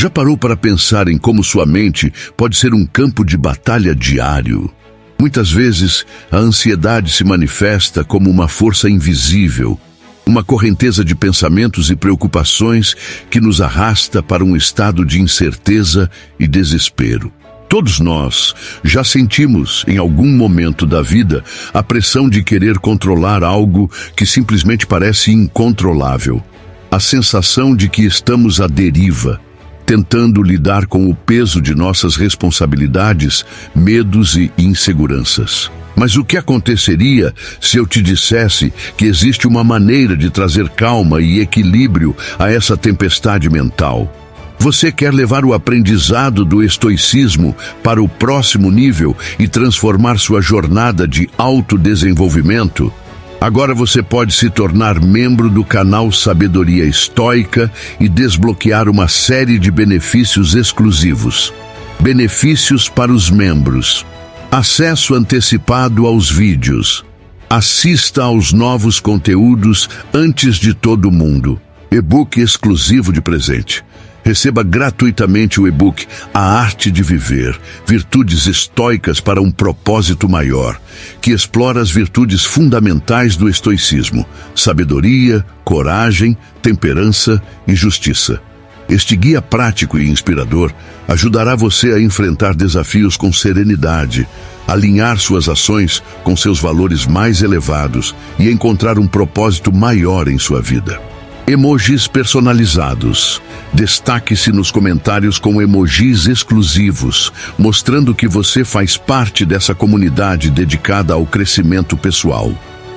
Já parou para pensar em como sua mente pode ser um campo de batalha diário? Muitas vezes, a ansiedade se manifesta como uma força invisível, uma correnteza de pensamentos e preocupações que nos arrasta para um estado de incerteza e desespero. Todos nós já sentimos, em algum momento da vida, a pressão de querer controlar algo que simplesmente parece incontrolável. A sensação de que estamos à deriva, tentando lidar com o peso de nossas responsabilidades, medos e inseguranças. Mas o que aconteceria se eu te dissesse que existe uma maneira de trazer calma e equilíbrio a essa tempestade mental? Você quer levar o aprendizado do estoicismo para o próximo nível e transformar sua jornada de autodesenvolvimento? Agora você pode se tornar membro do canal Sabedoria Estoica e desbloquear uma série de benefícios exclusivos. Benefícios para os membros: acesso antecipado aos vídeos. Assista aos novos conteúdos antes de todo mundo. E-book exclusivo de presente. Receba gratuitamente o e-book A Arte de Viver, Virtudes Estoicas para um Propósito Maior, que explora as virtudes fundamentais do estoicismo: sabedoria, coragem, temperança e justiça. Este guia prático e inspirador ajudará você a enfrentar desafios com serenidade, alinhar suas ações com seus valores mais elevados e encontrar um propósito maior em sua vida. Emojis personalizados. Destaque-se nos comentários com emojis exclusivos, mostrando que você faz parte dessa comunidade dedicada ao crescimento pessoal.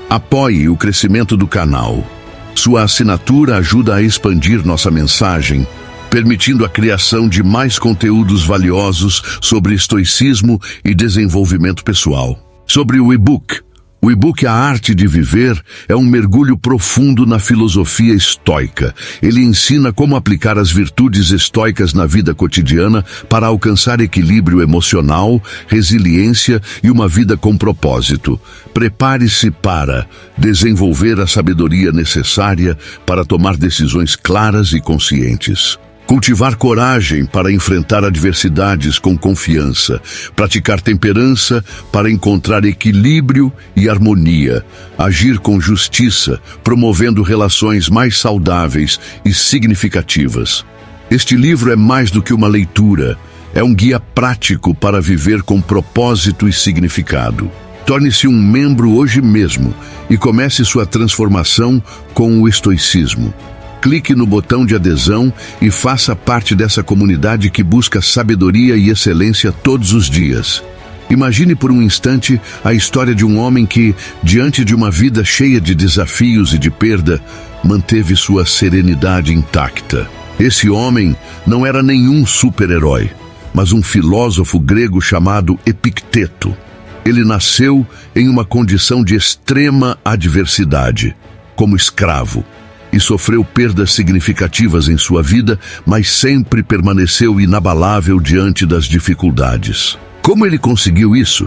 Apoie o crescimento do canal. Sua assinatura ajuda a expandir nossa mensagem, permitindo a criação de mais conteúdos valiosos sobre estoicismo e desenvolvimento pessoal. Sobre o e-book. O e-book A Arte de Viver é um mergulho profundo na filosofia estoica. Ele ensina como aplicar as virtudes estoicas na vida cotidiana para alcançar equilíbrio emocional, resiliência e uma vida com propósito. Prepare-se para desenvolver a sabedoria necessária para tomar decisões claras e conscientes. Cultivar coragem para enfrentar adversidades com confiança. Praticar temperança para encontrar equilíbrio e harmonia. Agir com justiça, promovendo relações mais saudáveis e significativas. Este livro é mais do que uma leitura. É um guia prático para viver com propósito e significado. Torne-se um membro hoje mesmo e comece sua transformação com o estoicismo. Clique no botão de adesão e faça parte dessa comunidade que busca sabedoria e excelência todos os dias. Imagine por um instante a história de um homem que, diante de uma vida cheia de desafios e de perda, manteve sua serenidade intacta. Esse homem não era nenhum super-herói, mas um filósofo grego chamado Epicteto. Ele nasceu em uma condição de extrema adversidade, como escravo, e sofreu perdas significativas em sua vida, mas sempre permaneceu inabalável diante das dificuldades. Como ele conseguiu isso?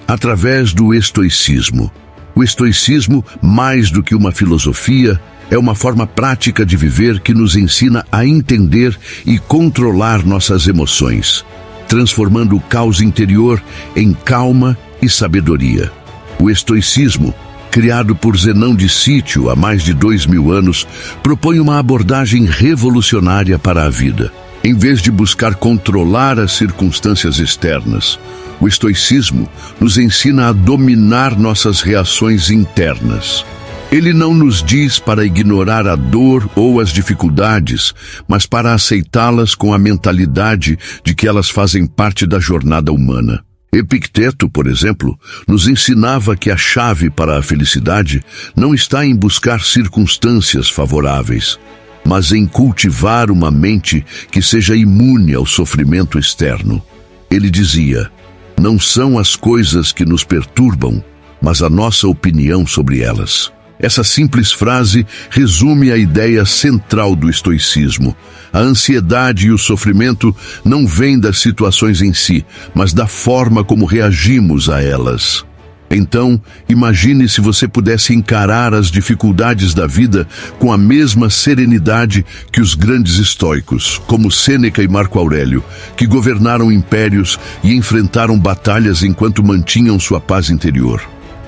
Através do estoicismo. O estoicismo, mais do que uma filosofia, é uma forma prática de viver que nos ensina a entender e controlar nossas emoções, transformando o caos interior em calma e sabedoria. O estoicismo, criado por Zenão de Sítio há mais de 2000 anos, propõe uma abordagem revolucionária para a vida. Em vez de buscar controlar as circunstâncias externas, o estoicismo nos ensina a dominar nossas reações internas. Ele não nos diz para ignorar a dor ou as dificuldades, mas para aceitá-las com a mentalidade de que elas fazem parte da jornada humana. Epicteto, por exemplo, nos ensinava que a chave para a felicidade não está em buscar circunstâncias favoráveis, mas em cultivar uma mente que seja imune ao sofrimento externo. Ele dizia: não são as coisas que nos perturbam, mas a nossa opinião sobre elas. Essa simples frase resume a ideia central do estoicismo. A ansiedade e o sofrimento não vêm das situações em si, mas da forma como reagimos a elas. Então, imagine se você pudesse encarar as dificuldades da vida com a mesma serenidade que os grandes estoicos, como Sêneca e Marco Aurélio, que governaram impérios e enfrentaram batalhas enquanto mantinham sua paz interior.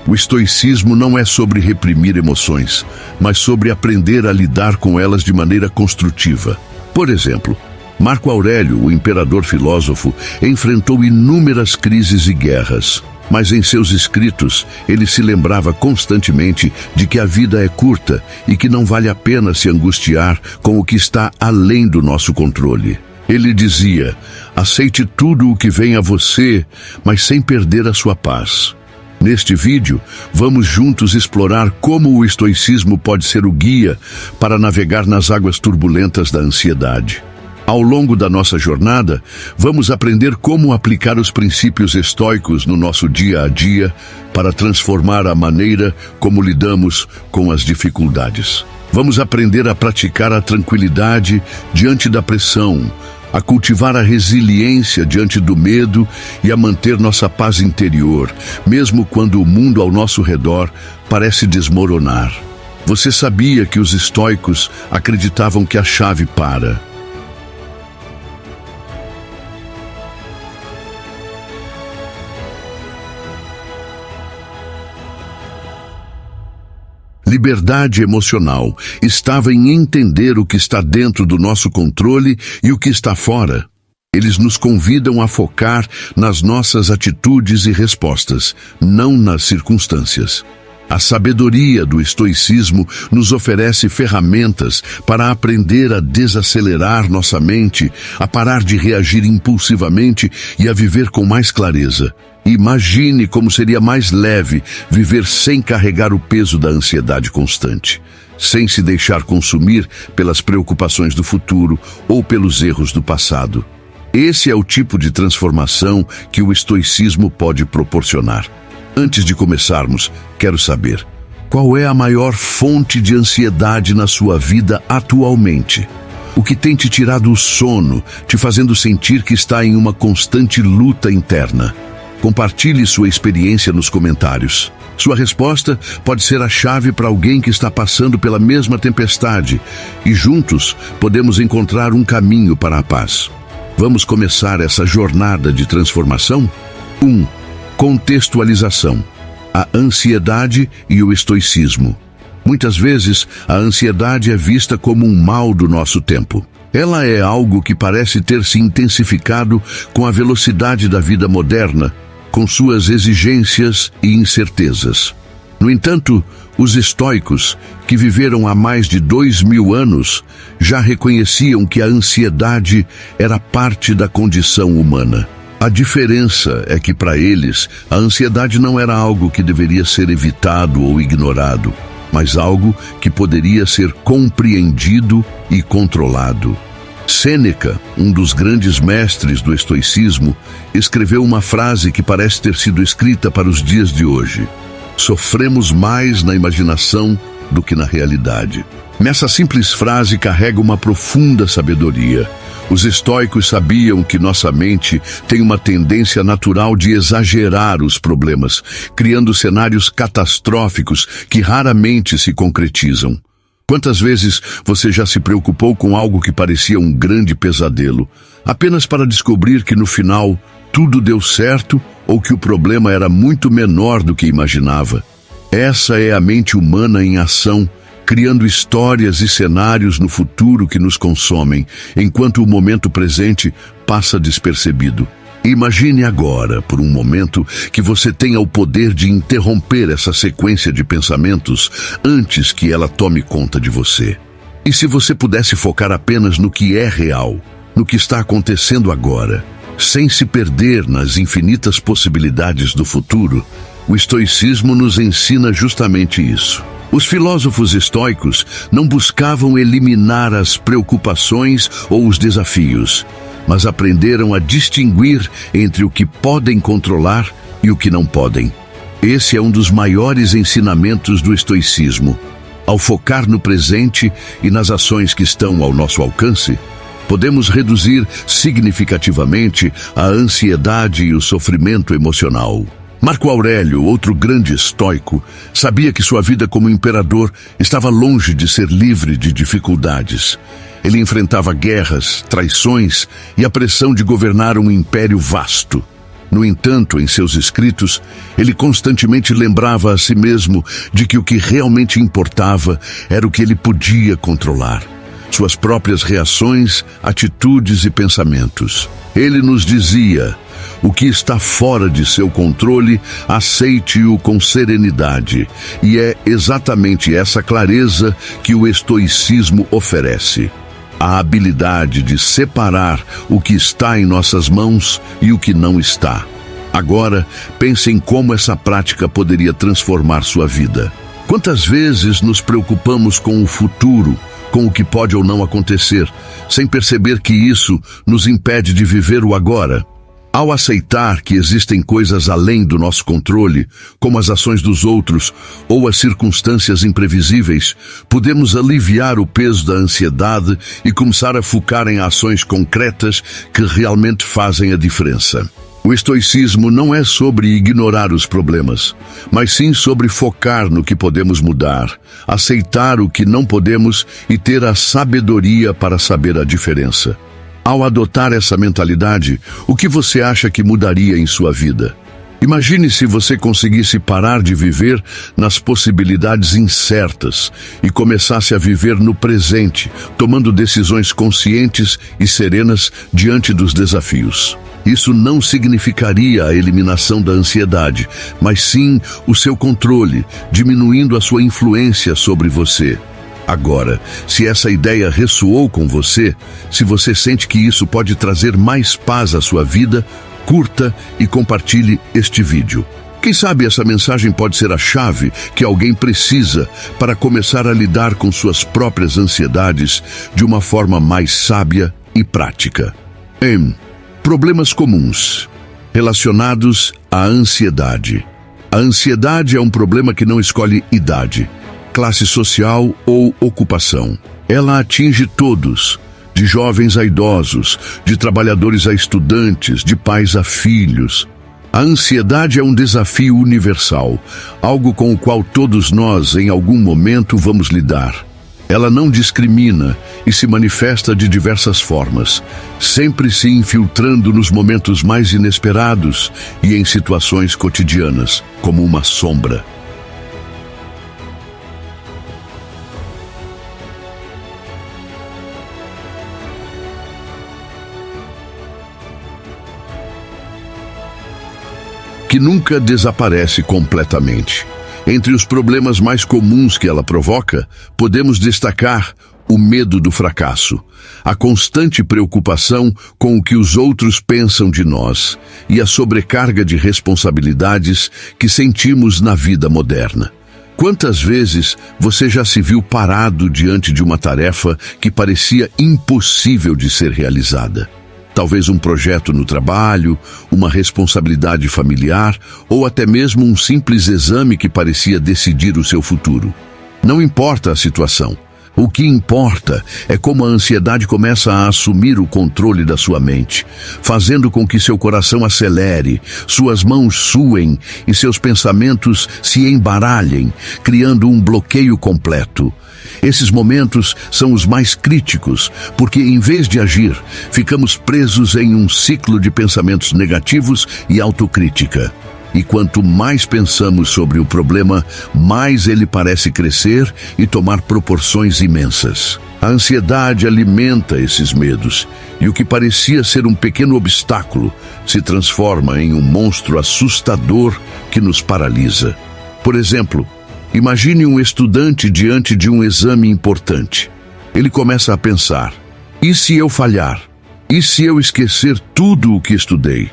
O estoicismo não é sobre reprimir emoções, mas sobre aprender a lidar com elas de maneira construtiva. Por exemplo, Marco Aurélio, o imperador filósofo, enfrentou inúmeras crises e guerras, mas em seus escritos ele se lembrava constantemente de que a vida é curta e que não vale a pena se angustiar com o que está além do nosso controle. Ele dizia: aceite tudo o que vem a você, mas sem perder a sua paz. Neste vídeo, vamos juntos explorar como o estoicismo pode ser o guia para navegar nas águas turbulentas da ansiedade. Ao longo da nossa jornada, vamos aprender como aplicar os princípios estoicos no nosso dia a dia para transformar a maneira como lidamos com as dificuldades. Vamos aprender a praticar a tranquilidade diante da pressão, a cultivar a resiliência diante do medo e a manter nossa paz interior, mesmo quando o mundo ao nosso redor parece desmoronar. Você sabia que os estoicos acreditavam que a chave para liberdade emocional estava em entender o que está dentro do nosso controle e o que está fora. Eles nos convidam a focar nas nossas atitudes e respostas, não nas circunstâncias. A sabedoria do estoicismo nos oferece ferramentas para aprender a desacelerar nossa mente, a parar de reagir impulsivamente e a viver com mais clareza. Imagine como seria mais leve viver sem carregar o peso da ansiedade constante, sem se deixar consumir pelas preocupações do futuro ou pelos erros do passado. Esse é o tipo de transformação que o estoicismo pode proporcionar. Antes de começarmos, quero saber: qual é a maior fonte de ansiedade na sua vida atualmente? O que tem te tirado o sono, te fazendo sentir que está em uma constante luta interna? Compartilhe sua experiência nos comentários. Sua resposta pode ser a chave para alguém que está passando pela mesma tempestade, e juntos podemos encontrar um caminho para a paz. Vamos começar essa jornada de transformação? 1. Contextualização. A ansiedade e o estoicismo. Muitas vezes, a ansiedade é vista como um mal do nosso tempo. Ela é algo que parece ter se intensificado com a velocidade da vida moderna, com suas exigências e incertezas. No entanto, os estoicos, que viveram há mais de 2000 anos, já reconheciam que a ansiedade era parte da condição humana. A diferença é que, para eles, a ansiedade não era algo que deveria ser evitado ou ignorado, mas algo que poderia ser compreendido e controlado. Sêneca, um dos grandes mestres do estoicismo, escreveu uma frase que parece ter sido escrita para os dias de hoje: sofremos mais na imaginação do que na realidade. Nessa simples frase carrega uma profunda sabedoria. Os estoicos sabiam que nossa mente tem uma tendência natural de exagerar os problemas, criando cenários catastróficos que raramente se concretizam. Quantas vezes você já se preocupou com algo que parecia um grande pesadelo, apenas para descobrir que no final tudo deu certo ou que o problema era muito menor do que imaginava? Essa é a mente humana em ação, criando histórias e cenários no futuro que nos consomem, enquanto o momento presente passa despercebido. Imagine agora, por um momento, que você tenha o poder de interromper essa sequência de pensamentos antes que ela tome conta de você. E se você pudesse focar apenas no que é real, no que está acontecendo agora, sem se perder nas infinitas possibilidades do futuro? O estoicismo nos ensina justamente isso. Os filósofos estoicos não buscavam eliminar as preocupações ou os desafios, mas aprenderam a distinguir entre o que podem controlar e o que não podem. Esse é um dos maiores ensinamentos do estoicismo. Ao focar no presente e nas ações que estão ao nosso alcance, podemos reduzir significativamente a ansiedade e o sofrimento emocional. Marco Aurélio, outro grande estoico, sabia que sua vida como imperador estava longe de ser livre de dificuldades. Ele enfrentava guerras, traições e a pressão de governar um império vasto. No entanto, em seus escritos, ele constantemente lembrava a si mesmo de que o que realmente importava era o que ele podia controlar: suas próprias reações, atitudes e pensamentos. Ele nos dizia: o que está fora de seu controle, aceite-o com serenidade. E é exatamente essa clareza que o estoicismo oferece. A habilidade de separar o que está em nossas mãos e o que não está. Agora, pense em como essa prática poderia transformar sua vida. Quantas vezes nos preocupamos com o futuro, com o que pode ou não acontecer, sem perceber que isso nos impede de viver o agora? Ao aceitar que existem coisas além do nosso controle, como as ações dos outros ou as circunstâncias imprevisíveis, podemos aliviar o peso da ansiedade e começar a focar em ações concretas que realmente fazem a diferença. O estoicismo não é sobre ignorar os problemas, mas sim sobre focar no que podemos mudar, aceitar o que não podemos e ter a sabedoria para saber a diferença. Ao adotar essa mentalidade, o que você acha que mudaria em sua vida? Imagine se você conseguisse parar de viver nas possibilidades incertas e começasse a viver no presente, tomando decisões conscientes e serenas diante dos desafios. Isso não significaria a eliminação da ansiedade, mas sim o seu controle, diminuindo a sua influência sobre você. Agora, se essa ideia ressoou com você, se você sente que isso pode trazer mais paz à sua vida, curta e compartilhe este vídeo. Quem sabe essa mensagem pode ser a chave que alguém precisa para começar a lidar com suas próprias ansiedades de uma forma mais sábia e prática. Problemas comuns relacionados à ansiedade. A ansiedade é um problema que não escolhe idade, classe social ou ocupação. Ela atinge todos, de jovens a idosos, de trabalhadores a estudantes, de pais a filhos. A ansiedade é um desafio universal, algo com o qual todos nós, em algum momento, vamos lidar. Ela não discrimina e se manifesta de diversas formas, sempre se infiltrando nos momentos mais inesperados e em situações cotidianas, como uma sombra. Que nunca desaparece completamente. Entre os problemas mais comuns que ela provoca, podemos destacar o medo do fracasso, a constante preocupação com o que os outros pensam de nós e a sobrecarga de responsabilidades que sentimos na vida moderna. Quantas vezes você já se viu parado diante de uma tarefa que parecia impossível de ser realizada? Talvez um projeto no trabalho, uma responsabilidade familiar ou até mesmo um simples exame que parecia decidir o seu futuro. Não importa a situação. O que importa é como a ansiedade começa a assumir o controle da sua mente, fazendo com que seu coração acelere, suas mãos suem e seus pensamentos se embaralhem, criando um bloqueio completo. Esses momentos são os mais críticos, porque em vez de agir, ficamos presos em um ciclo de pensamentos negativos e autocrítica. E quanto mais pensamos sobre o problema, mais ele parece crescer e tomar proporções imensas. A ansiedade alimenta esses medos, e o que parecia ser um pequeno obstáculo se transforma em um monstro assustador que nos paralisa. Por exemplo, imagine um estudante diante de um exame importante. Ele começa a pensar: e se eu falhar? E se eu esquecer tudo o que estudei?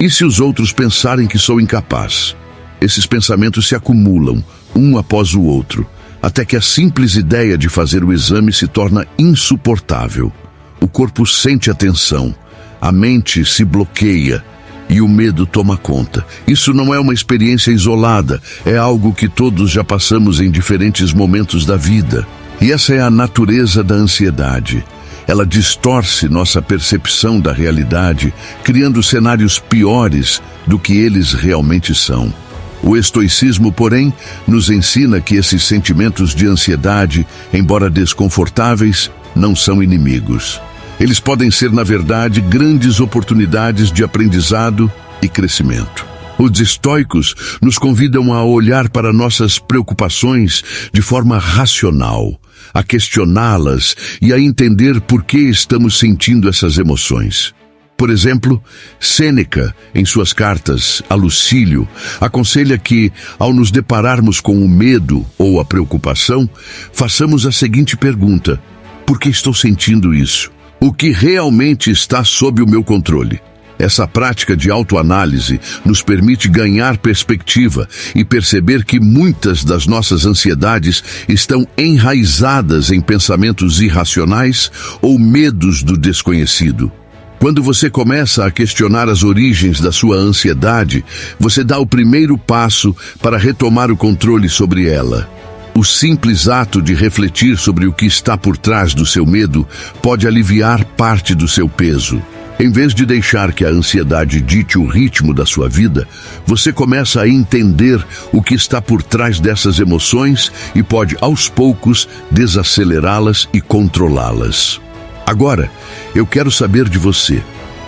E se os outros pensarem que sou incapaz? Esses pensamentos se acumulam, um após o outro, até que a simples ideia de fazer o exame se torna insuportável. O corpo sente a tensão, a mente se bloqueia e o medo toma conta. Isso não é uma experiência isolada, é algo que todos já passamos em diferentes momentos da vida. E essa é a natureza da ansiedade. Ela distorce nossa percepção da realidade, criando cenários piores do que eles realmente são. O estoicismo, porém, nos ensina que esses sentimentos de ansiedade, embora desconfortáveis, não são inimigos. Eles podem ser, na verdade, grandes oportunidades de aprendizado e crescimento. Os estoicos nos convidam a olhar para nossas preocupações de forma racional, a questioná-las e a entender por que estamos sentindo essas emoções. Por exemplo, Sêneca, em suas cartas a Lucílio, aconselha que, ao nos depararmos com o medo ou a preocupação, façamos a seguinte pergunta: por que estou sentindo isso? O que realmente está sob o meu controle? Essa prática de autoanálise nos permite ganhar perspectiva e perceber que muitas das nossas ansiedades estão enraizadas em pensamentos irracionais ou medos do desconhecido. Quando você começa a questionar as origens da sua ansiedade, você dá o primeiro passo para retomar o controle sobre ela. O simples ato de refletir sobre o que está por trás do seu medo pode aliviar parte do seu peso. Em vez de deixar que a ansiedade dite o ritmo da sua vida, você começa a entender o que está por trás dessas emoções e pode, aos poucos, desacelerá-las e controlá-las. Agora, eu quero saber de você.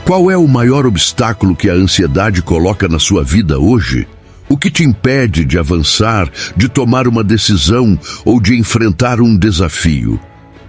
Qual é o maior obstáculo que a ansiedade coloca na sua vida hoje? O que te impede de avançar, de tomar uma decisão ou de enfrentar um desafio?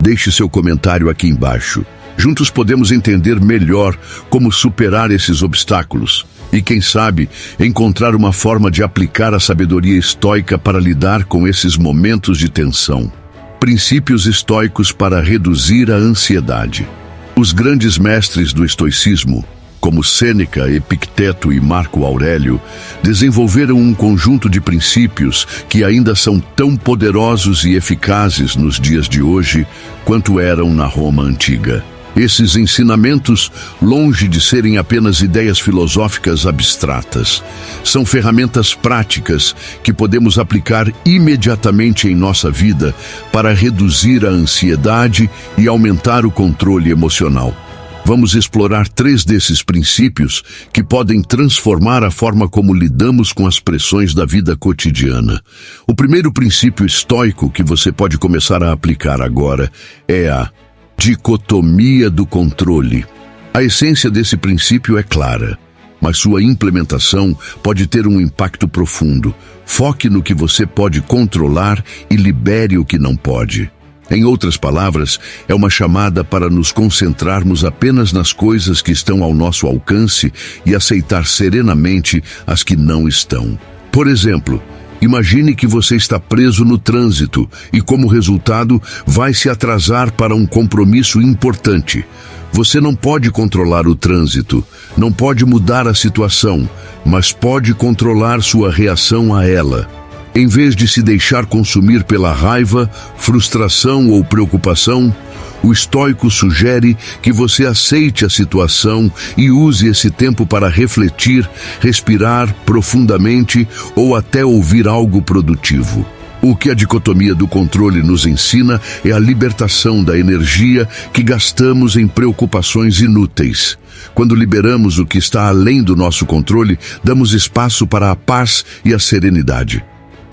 Deixe seu comentário aqui embaixo. Juntos podemos entender melhor como superar esses obstáculos e, quem sabe, encontrar uma forma de aplicar a sabedoria estoica para lidar com esses momentos de tensão. Princípios estoicos para reduzir a ansiedade. Os grandes mestres do estoicismo, como Sêneca, Epicteto e Marco Aurélio, desenvolveram um conjunto de princípios que ainda são tão poderosos e eficazes nos dias de hoje quanto eram na Roma antiga. Esses ensinamentos, longe de serem apenas ideias filosóficas abstratas, são ferramentas práticas que podemos aplicar imediatamente em nossa vida para reduzir a ansiedade e aumentar o controle emocional. Vamos explorar 3 desses princípios que podem transformar a forma como lidamos com as pressões da vida cotidiana. O primeiro princípio estoico que você pode começar a aplicar agora é a dicotomia do controle. A essência desse princípio é clara, mas sua implementação pode ter um impacto profundo. Foque no que você pode controlar e libere o que não pode. Em outras palavras, é uma chamada para nos concentrarmos apenas nas coisas que estão ao nosso alcance e aceitar serenamente as que não estão. Por exemplo, imagine que você está preso no trânsito e, como resultado, vai se atrasar para um compromisso importante. Você não pode controlar o trânsito, não pode mudar a situação, mas pode controlar sua reação a ela. Em vez de se deixar consumir pela raiva, frustração ou preocupação, o estoico sugere que você aceite a situação e use esse tempo para refletir, respirar profundamente ou até ouvir algo produtivo. O que a dicotomia do controle nos ensina é a libertação da energia que gastamos em preocupações inúteis. Quando liberamos o que está além do nosso controle, damos espaço para a paz e a serenidade.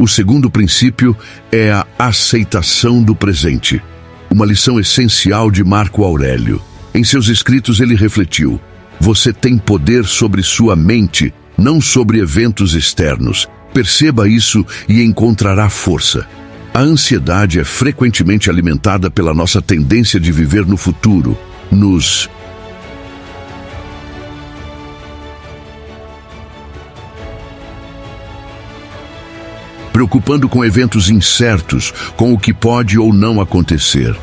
O segundo princípio é a aceitação do presente. Uma lição essencial de Marco Aurélio. Em seus escritos ele refletiu: você tem poder sobre sua mente, não sobre eventos externos. Perceba isso e encontrará força. A ansiedade é frequentemente alimentada pela nossa tendência de viver no futuro, nos preocupando com eventos incertos, com o que pode ou não acontecer.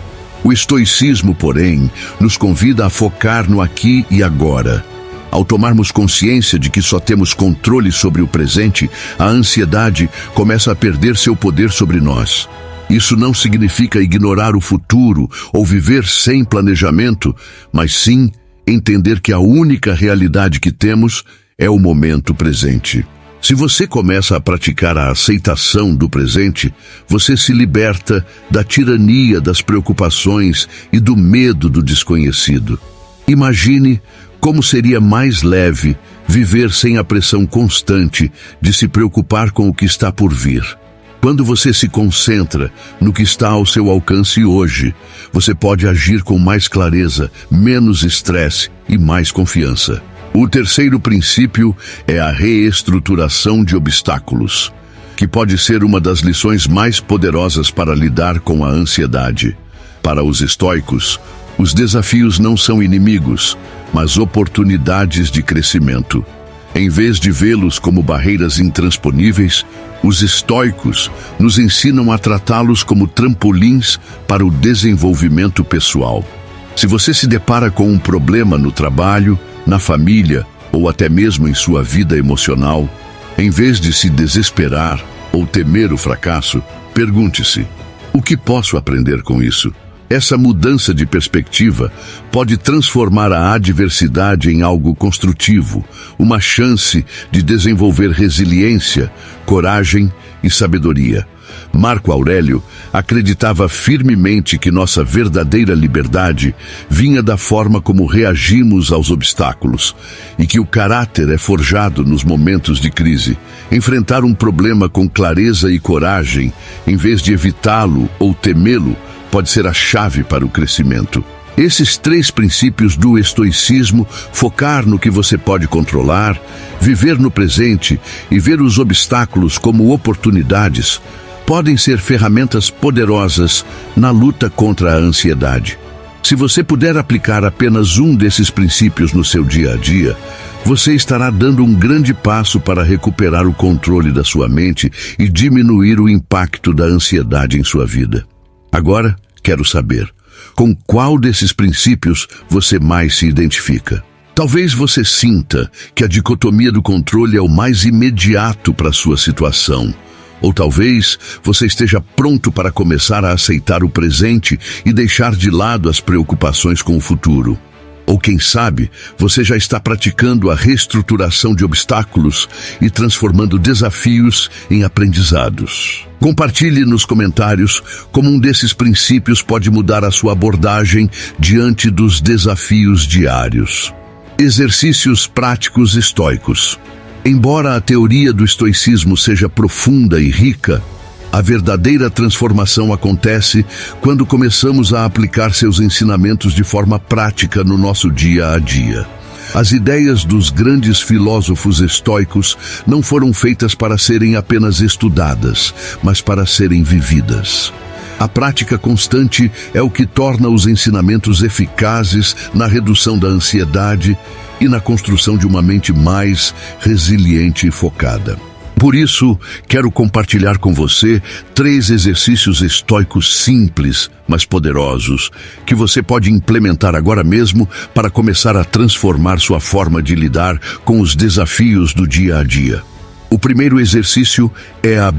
O estoicismo, porém, nos convida a focar no aqui e agora. Ao tomarmos consciência de que só temos controle sobre o presente, a ansiedade começa a perder seu poder sobre nós. Isso não significa ignorar o futuro ou viver sem planejamento, mas sim entender que a única realidade que temos é o momento presente. Se você começa a praticar a aceitação do presente, você se liberta da tirania das preocupações e do medo do desconhecido. Imagine como seria mais leve viver sem a pressão constante de se preocupar com o que está por vir. Quando você se concentra no que está ao seu alcance hoje, você pode agir com mais clareza, menos estresse e mais confiança. O terceiro princípio é a reestruturação de obstáculos, que pode ser uma das lições mais poderosas para lidar com a ansiedade. Para os estoicos, os desafios não são inimigos, mas oportunidades de crescimento. Em vez de vê-los como barreiras intransponíveis, os estoicos nos ensinam a tratá-los como trampolins para o desenvolvimento pessoal. Se você se depara com um problema no trabalho, na família ou até mesmo em sua vida emocional, em vez de se desesperar ou temer o fracasso, pergunte-se: o que posso aprender com isso? Essa mudança de perspectiva pode transformar a adversidade em algo construtivo, uma chance de desenvolver resiliência, coragem e sabedoria. Marco Aurélio acreditava firmemente que nossa verdadeira liberdade vinha da forma como reagimos aos obstáculos e que o caráter é forjado nos momentos de crise. Enfrentar um problema com clareza e coragem, em vez de evitá-lo ou temê-lo, pode ser a chave para o crescimento. Esses três princípios do estoicismo, focar no que você pode controlar, viver no presente e ver os obstáculos como oportunidades, podem ser ferramentas poderosas na luta contra a ansiedade. Se você puder aplicar apenas um desses princípios no seu dia a dia, você estará dando um grande passo para recuperar o controle da sua mente e diminuir o impacto da ansiedade em sua vida. Agora, quero saber, com qual desses princípios você mais se identifica? Talvez você sinta que a dicotomia do controle é o mais imediato para a sua situação. Ou talvez você esteja pronto para começar a aceitar o presente e deixar de lado as preocupações com o futuro. Ou quem sabe, você já está praticando a reestruturação de obstáculos e transformando desafios em aprendizados. Compartilhe nos comentários como um desses princípios pode mudar a sua abordagem diante dos desafios diários. Exercícios práticos estoicos. Embora a teoria do estoicismo seja profunda e rica, a verdadeira transformação acontece quando começamos a aplicar seus ensinamentos de forma prática no nosso dia a dia. As ideias dos grandes filósofos estoicos não foram feitas para serem apenas estudadas, mas para serem vividas. A prática constante é o que torna os ensinamentos eficazes na redução da ansiedade e na construção de uma mente mais resiliente e focada. Por isso, quero compartilhar com você 3 exercícios estoicos simples, mas poderosos, que você pode implementar agora mesmo para começar a transformar sua forma de lidar com os desafios do dia a dia. O primeiro exercício é a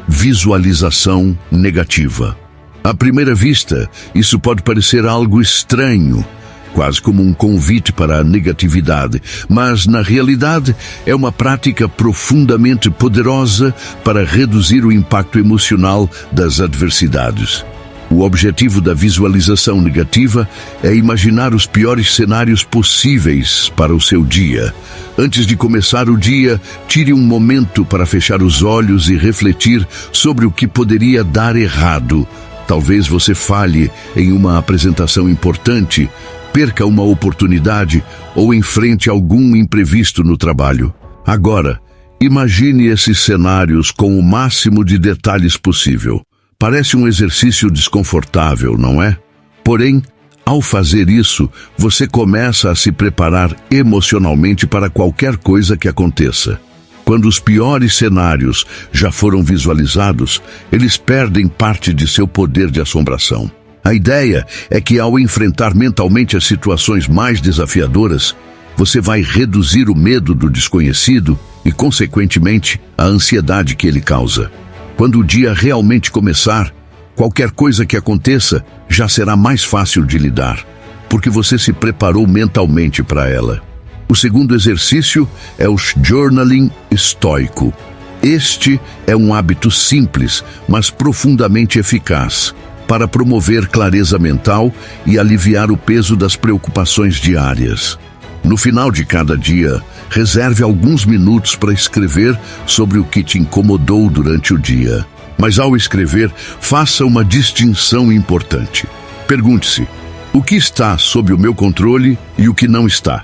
visualização negativa. À primeira vista, isso pode parecer algo estranho, quase como um convite para a negatividade, mas na realidade é uma prática profundamente poderosa para reduzir o impacto emocional das adversidades. O objetivo da visualização negativa é imaginar os piores cenários possíveis para o seu dia. Antes de começar o dia, tire um momento para fechar os olhos e refletir sobre o que poderia dar errado. Talvez você falhe em uma apresentação importante, perca uma oportunidade ou enfrente algum imprevisto no trabalho. Agora, imagine esses cenários com o máximo de detalhes possível. Parece um exercício desconfortável, não é? Porém, ao fazer isso, você começa a se preparar emocionalmente para qualquer coisa que aconteça. Quando os piores cenários já foram visualizados, eles perdem parte de seu poder de assombração. A ideia é que ao enfrentar mentalmente as situações mais desafiadoras, você vai reduzir o medo do desconhecido e, consequentemente, a ansiedade que ele causa. Quando o dia realmente começar, qualquer coisa que aconteça já será mais fácil de lidar, porque você se preparou mentalmente para ela. O segundo exercício é o journaling estoico. Este é um hábito simples, mas profundamente eficaz para promover clareza mental e aliviar o peso das preocupações diárias. No final de cada dia, reserve alguns minutos para escrever sobre o que te incomodou durante o dia. Mas ao escrever, faça uma distinção importante. Pergunte-se: o que está sob o meu controle e o que não está?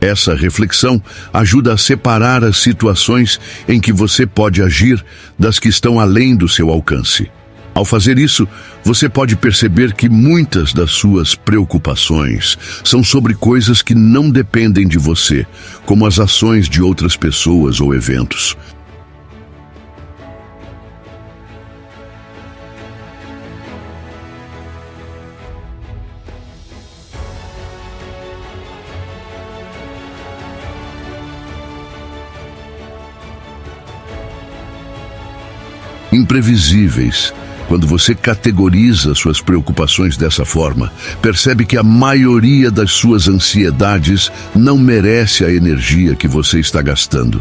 Essa reflexão ajuda a separar as situações em que você pode agir das que estão além do seu alcance. Ao fazer isso, você pode perceber que muitas das suas preocupações são sobre coisas que não dependem de você, como as ações de outras pessoas ou eventos. Imprevisíveis. Quando você categoriza suas preocupações dessa forma, percebe que a maioria das suas ansiedades não merece a energia que você está gastando.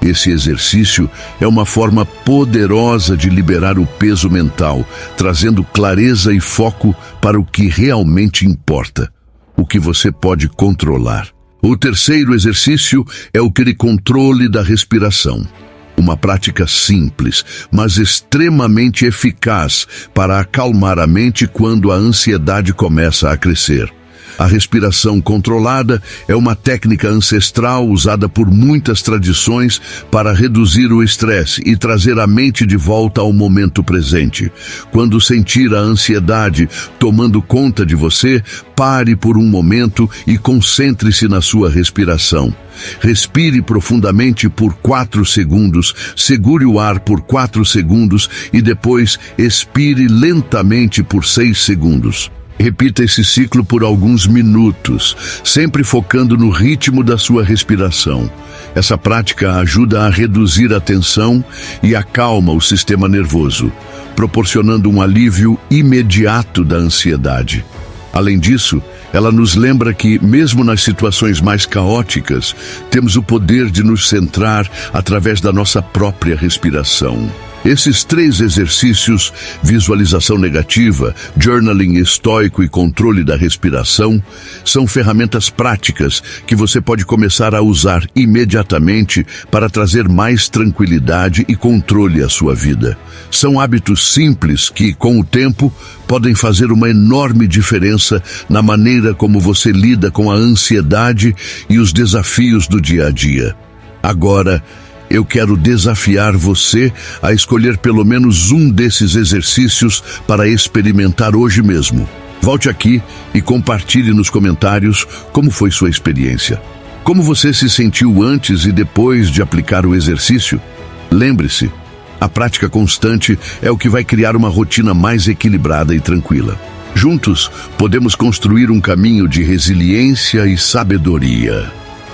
Esse exercício é uma forma poderosa de liberar o peso mental, trazendo clareza e foco para o que realmente importa, o que você pode controlar. O terceiro exercício é o controle da respiração. Uma prática simples, mas extremamente eficaz para acalmar a mente quando a ansiedade começa a crescer. A respiração controlada é uma técnica ancestral usada por muitas tradições para reduzir o estresse e trazer a mente de volta ao momento presente. Quando sentir a ansiedade tomando conta de você, pare por um momento e concentre-se na sua respiração. Respire profundamente por 4 segundos, segure o ar por 4 segundos e depois expire lentamente por 6 segundos. Repita esse ciclo por alguns minutos, sempre focando no ritmo da sua respiração. Essa prática ajuda a reduzir a tensão e acalma o sistema nervoso, proporcionando um alívio imediato da ansiedade. Além disso, ela nos lembra que, mesmo nas situações mais caóticas, temos o poder de nos centrar através da nossa própria respiração. Esses 3 exercícios, visualização negativa, journaling estoico e controle da respiração, são ferramentas práticas que você pode começar a usar imediatamente para trazer mais tranquilidade e controle à sua vida. São hábitos simples que, com o tempo, podem fazer uma enorme diferença na maneira como você lida com a ansiedade e os desafios do dia a dia. Agora, eu quero desafiar você a escolher pelo menos um desses exercícios para experimentar hoje mesmo. Volte aqui e compartilhe nos comentários como foi sua experiência. Como você se sentiu antes e depois de aplicar o exercício? Lembre-se, a prática constante é o que vai criar uma rotina mais equilibrada e tranquila. Juntos, podemos construir um caminho de resiliência e sabedoria.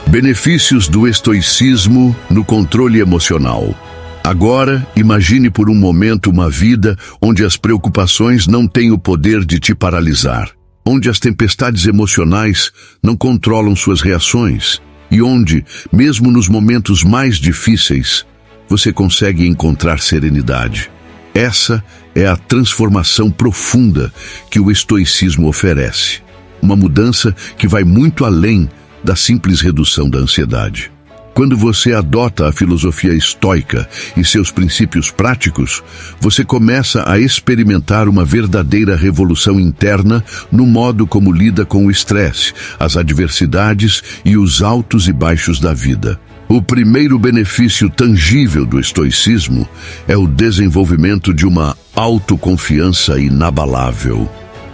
Benefícios do estoicismo no controle emocional. Agora, imagine por um momento uma vida onde as preocupações não têm o poder de te paralisar, onde as tempestades emocionais não controlam suas reações e onde, mesmo nos momentos mais difíceis, você consegue encontrar serenidade. Essa é a transformação profunda que o estoicismo oferece. Uma mudança que vai muito além da simples redução da ansiedade. Quando você adota a filosofia estoica e seus princípios práticos, você começa a experimentar uma verdadeira revolução interna no modo como lida com o estresse, as adversidades e os altos e baixos da vida. O primeiro benefício tangível do estoicismo é o desenvolvimento de uma autoconfiança inabalável.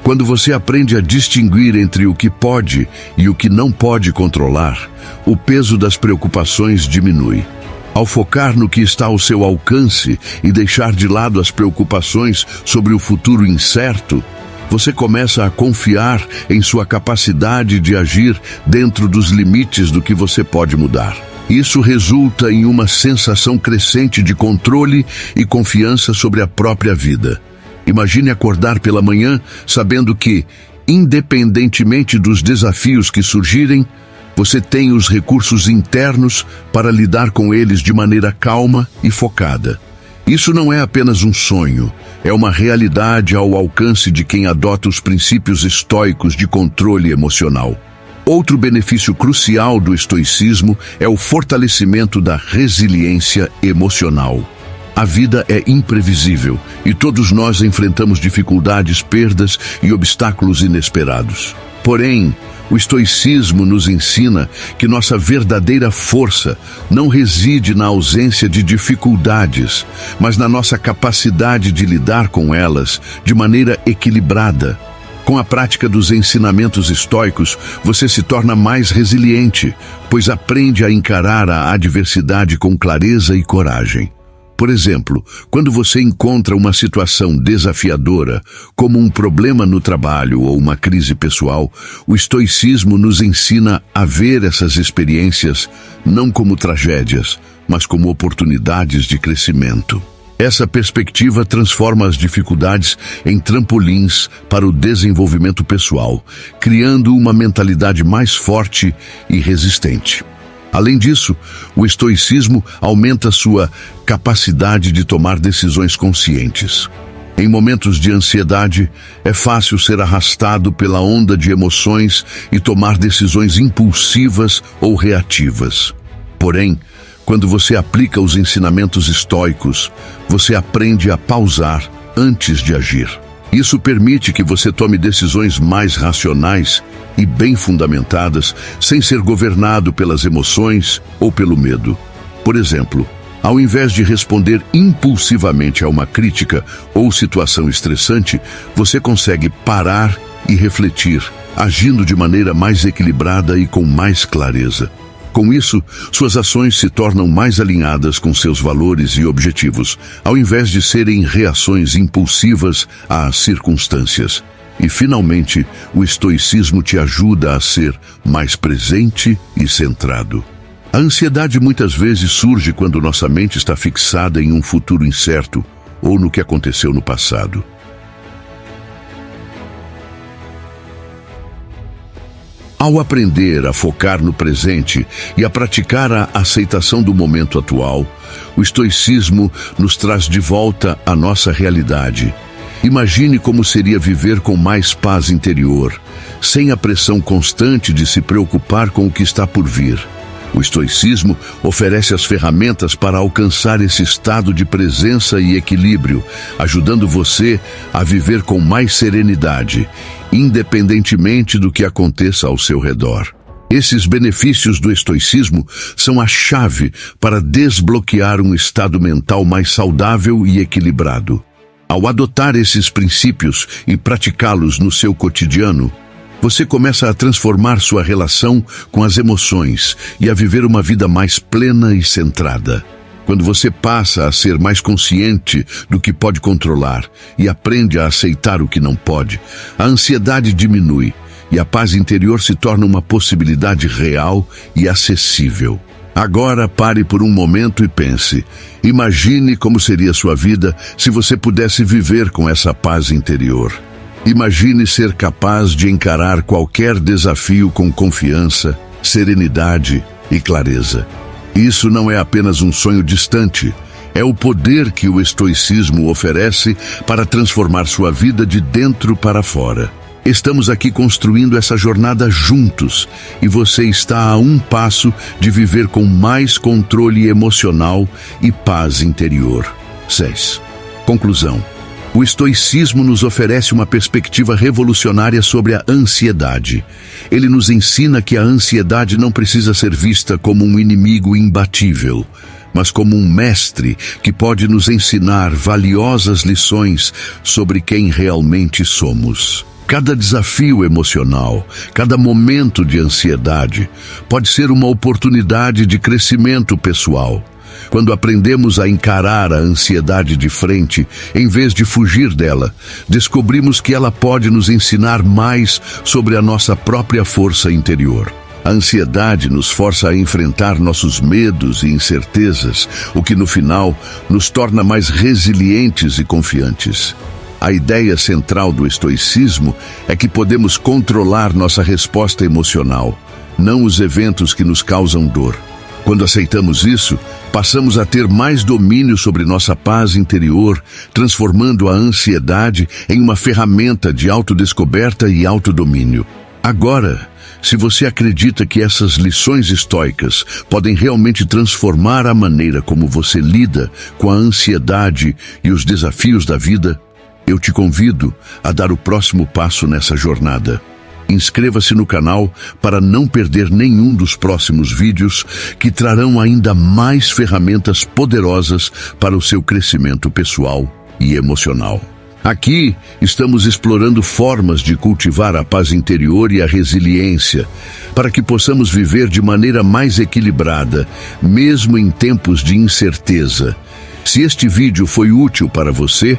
Quando você aprende a distinguir entre o que pode e o que não pode controlar, o peso das preocupações diminui. Ao focar no que está ao seu alcance e deixar de lado as preocupações sobre o futuro incerto, você começa a confiar em sua capacidade de agir dentro dos limites do que você pode mudar. Isso resulta em uma sensação crescente de controle e confiança sobre a própria vida. Imagine acordar pela manhã sabendo que, independentemente dos desafios que surgirem, Você tem os recursos internos para lidar com eles de maneira calma e focada. Isso não é apenas um sonho, é uma realidade ao alcance de quem adota os princípios estoicos de controle emocional. Outro benefício crucial do estoicismo é o fortalecimento da resiliência emocional. A vida é imprevisível e todos nós enfrentamos dificuldades, perdas e obstáculos inesperados. Porém, o estoicismo nos ensina que nossa verdadeira força não reside na ausência de dificuldades, mas na nossa capacidade de lidar com elas de maneira equilibrada. Com a prática dos ensinamentos estoicos, você se torna mais resiliente, pois aprende a encarar a adversidade com clareza e coragem. Por exemplo, quando você encontra uma situação desafiadora, como um problema no trabalho ou uma crise pessoal, o estoicismo nos ensina a ver essas experiências não como tragédias, mas como oportunidades de crescimento. Essa perspectiva transforma as dificuldades em trampolins para o desenvolvimento pessoal, criando uma mentalidade mais forte e resistente. Além disso, o estoicismo aumenta sua capacidade de tomar decisões conscientes. Em momentos de ansiedade, é fácil ser arrastado pela onda de emoções e tomar decisões impulsivas ou reativas. Porém, quando você aplica os ensinamentos estoicos, você aprende a pausar antes de agir. Isso permite que você tome decisões mais racionais e bem fundamentadas, sem ser governado pelas emoções ou pelo medo. Por exemplo, ao invés de responder impulsivamente a uma crítica ou situação estressante, você consegue parar e refletir, agindo de maneira mais equilibrada e com mais clareza. Com isso, suas ações se tornam mais alinhadas com seus valores e objetivos, ao invés de serem reações impulsivas às circunstâncias. E, finalmente, o estoicismo te ajuda a ser mais presente e centrado. A ansiedade muitas vezes surge quando nossa mente está fixada em um futuro incerto ou no que aconteceu no passado. Ao aprender a focar no presente e a praticar a aceitação do momento atual, o estoicismo nos traz de volta à nossa realidade. Imagine como seria viver com mais paz interior, sem a pressão constante de se preocupar com o que está por vir. O estoicismo oferece as ferramentas para alcançar esse estado de presença e equilíbrio, ajudando você a viver com mais serenidade, independentemente do que aconteça ao seu redor. Esses benefícios do estoicismo são a chave para desbloquear um estado mental mais saudável e equilibrado. Ao adotar esses princípios e praticá-los no seu cotidiano, você começa a transformar sua relação com as emoções e a viver uma vida mais plena e centrada. Quando você passa a ser mais consciente do que pode controlar e aprende a aceitar o que não pode, a ansiedade diminui e a paz interior se torna uma possibilidade real e acessível. Agora pare por um momento e pense. Imagine como seria sua vida se você pudesse viver com essa paz interior. Imagine ser capaz de encarar qualquer desafio com confiança, serenidade e clareza. Isso não é apenas um sonho distante, é o poder que o estoicismo oferece para transformar sua vida de dentro para fora. Estamos aqui construindo essa jornada juntos e você está a um passo de viver com mais controle emocional e paz interior. 6. Conclusão. O estoicismo nos oferece uma perspectiva revolucionária sobre a ansiedade. Ele nos ensina que a ansiedade não precisa ser vista como um inimigo imbatível, mas como um mestre que pode nos ensinar valiosas lições sobre quem realmente somos. Cada desafio emocional, cada momento de ansiedade pode ser uma oportunidade de crescimento pessoal. Quando aprendemos a encarar a ansiedade de frente, em vez de fugir dela, descobrimos que ela pode nos ensinar mais sobre a nossa própria força interior. A ansiedade nos força a enfrentar nossos medos e incertezas, o que no final nos torna mais resilientes e confiantes. A ideia central do estoicismo é que podemos controlar nossa resposta emocional, não os eventos que nos causam dor. Quando aceitamos isso, passamos a ter mais domínio sobre nossa paz interior, transformando a ansiedade em uma ferramenta de autodescoberta e autodomínio. Agora, se você acredita que essas lições estoicas podem realmente transformar a maneira como você lida com a ansiedade e os desafios da vida, eu te convido a dar o próximo passo nessa jornada. Inscreva-se no canal para não perder nenhum dos próximos vídeos que trarão ainda mais ferramentas poderosas para o seu crescimento pessoal e emocional. Aqui estamos explorando formas de cultivar a paz interior e a resiliência, para que possamos viver de maneira mais equilibrada, mesmo em tempos de incerteza. Se este vídeo foi útil para você,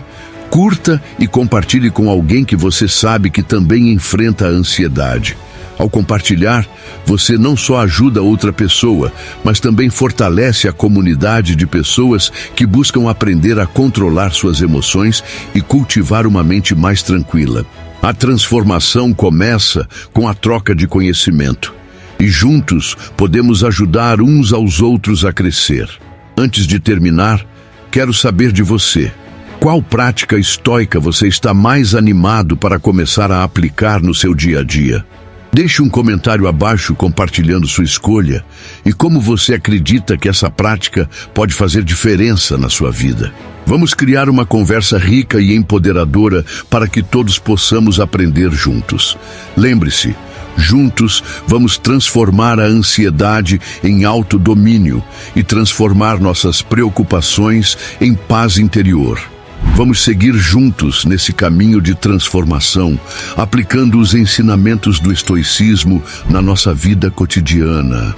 curta e compartilhe com alguém que você sabe que também enfrenta a ansiedade. Ao compartilhar, você não só ajuda outra pessoa, mas também fortalece a comunidade de pessoas que buscam aprender a controlar suas emoções e cultivar uma mente mais tranquila. A transformação começa com a troca de conhecimento, e juntos podemos ajudar uns aos outros a crescer. Antes de terminar, quero saber de você. Qual prática estoica você está mais animado para começar a aplicar no seu dia a dia? Deixe um comentário abaixo compartilhando sua escolha e como você acredita que essa prática pode fazer diferença na sua vida. Vamos criar uma conversa rica e empoderadora para que todos possamos aprender juntos. Lembre-se, juntos vamos transformar a ansiedade em autodomínio e transformar nossas preocupações em paz interior. Vamos seguir juntos nesse caminho de transformação, aplicando os ensinamentos do estoicismo na nossa vida cotidiana.